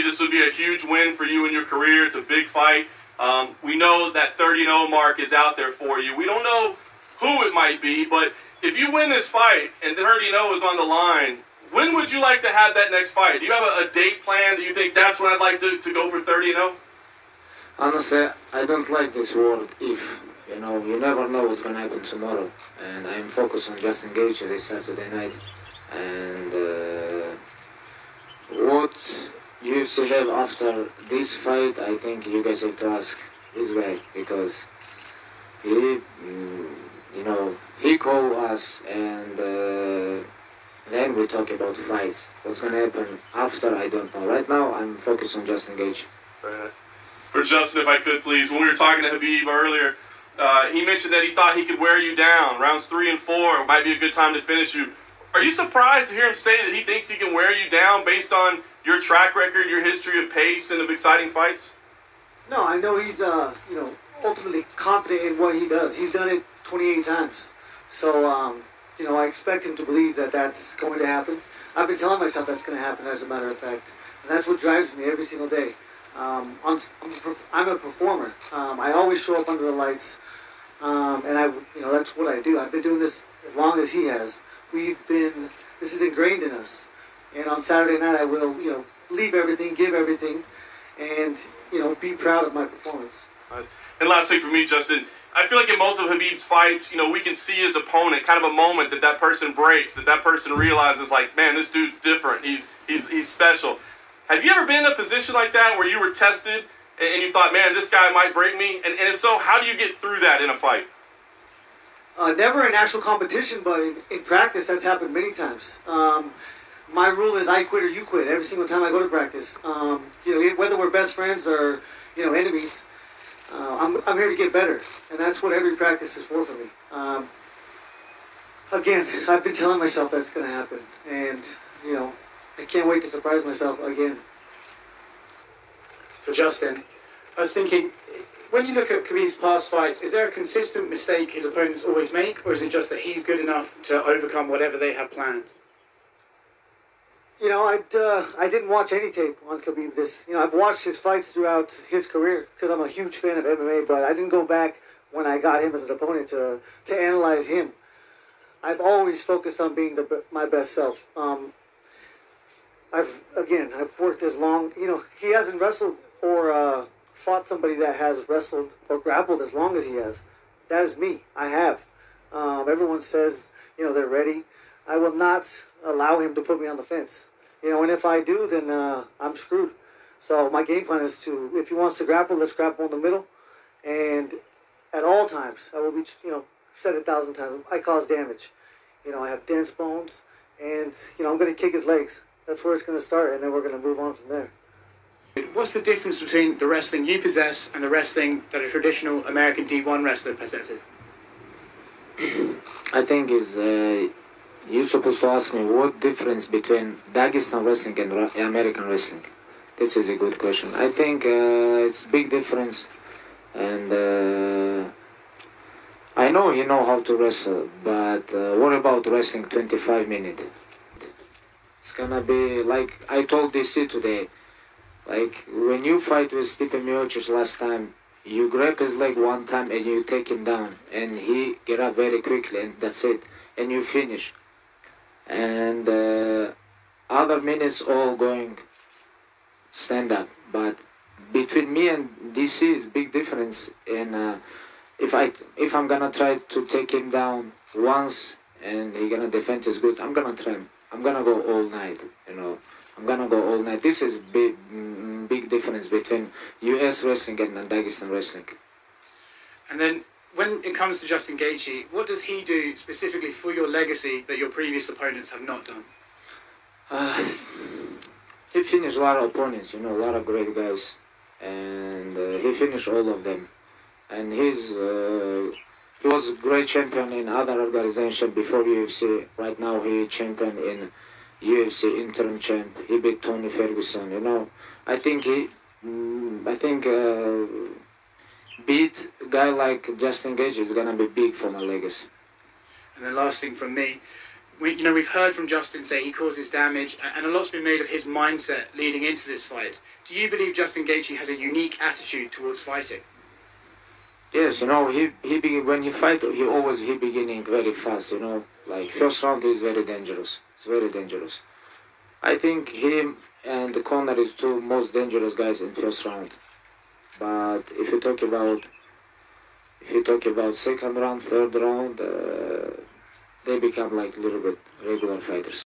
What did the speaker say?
obviously this would be a huge win for you in your career. It's a big fight. We know that 30-0 mark is out there for you. We don't know who it might be, but if you win this fight and 30-0 is on the line, when would you like to have that next fight? Do you have a date plan? Do you think that's when I'd like to go for 30-0? Honestly, I don't like this word if. You know, you never know what's going to happen tomorrow. And I'm focused on just Gaethje this Saturday night. And what UFC have after this fight, I think you guys have to ask this guy. Because he, you know, he called us and then we talk about fights. What's going to happen after, I don't know. Right now, I'm focused on just Gaethje. Very nice. For Justin, if I could, please, when we were talking to Khabib earlier, he mentioned that he thought he could wear you down. Rounds 3 and 4 might be a good time to finish you. Are you surprised to hear him say that he thinks he can wear you down based on your track record, your history of pace and of exciting fights? No, I know he's, you know, ultimately confident in what he does. He's done it 28 times. So, you know, I expect him to believe that that's going to happen. I've been telling myself that's going to happen, as a matter of fact. And that's what drives me every single day. I'm a performer. I always show up under the lights. And you know, that's what I do. I've been doing this as long as he has. This is ingrained in us. And on Saturday night, I will, you know, leave everything, give everything, and, you know, be proud of my performance. Nice. And last thing for me, Justin, I feel like in most of Khabib's fights, you know, we can see his opponent, kind of a moment that person breaks, that person realizes, like, man, this dude's different. He's special. Have you ever been in a position like that where you were tested and you thought, man, this guy might break me? And if so, how do you get through that in a fight? Never in actual competition, but in practice, that's happened many times. My rule is I quit or you quit every single time I go to practice. You know, whether we're best friends or, you know, enemies, I'm here to get better. And that's what every practice is for me. Again, I've been telling myself that's going to happen. And, you know, I can't wait to surprise myself again. For Justin, I was thinking, when you look at Khabib's past fights, is there a consistent mistake his opponents always make, or is it just that he's good enough to overcome whatever they have planned? You know, I didn't watch any tape on Khabib. You know, I've watched his fights throughout his career because I'm a huge fan of MMA, but I didn't go back when I got him as an opponent to analyze him. I've always focused on being my best self. I've worked as long, you know, he hasn't wrestled or fought somebody that has wrestled or grappled as long as he has. That is me. I have. Everyone says, you know, they're ready. I will not allow him to put me on the fence. You know, and if I do, then I'm screwed. So my game plan is to, if he wants to grapple, let's grapple in the middle. And at all times, I will be, you know, I've said it 1,000 times, I cause damage. You know, I have dense bones, and, you know, I'm going to kick his legs. That's where it's going to start, and then we're going to move on from there. What's the difference between the wrestling you possess and the wrestling that a traditional American D1 wrestler possesses? I think is you're supposed to ask me what difference between Dagestan wrestling and American wrestling. This is a good question. I think it's big difference, and I know he know how to wrestle, but what about wrestling 25 minutes? It's gonna be like I told DC today. Like when you fight with Stipe Miocic last time, you grab his leg one time and you take him down, and he get up very quickly, and that's it, and you finish. And other minutes all going stand up, but between me and DC is big difference. And if I'm gonna try to take him down once and he gonna defend his good, I'm gonna try him. I'm gonna go all night, you know. I'm gonna go all night. This is big difference between U.S. wrestling and Dagestan wrestling. And then, when it comes to Justin Gaethje, what does he do specifically for your legacy that your previous opponents have not done? He finished a lot of opponents, you know, a lot of great guys, and he finished all of them. And he was a great champion in other organizations before UFC. Right now, he champion in UFC interim champ. He beat Tony Ferguson. You know, I think beat a guy like Justin Gaethje is gonna be big for my legacy. And the last thing from me, we've heard from Justin say he causes damage, and a lot's been made of his mindset leading into this fight. Do you believe Justin Gaethje has a unique attitude towards fighting? Yes, when he fight, he beginning very fast, like first round is very dangerous. It's very dangerous. I think him and the corner is two most dangerous guys in first round. But if you talk about second round, third round, they become like a little bit regular fighters.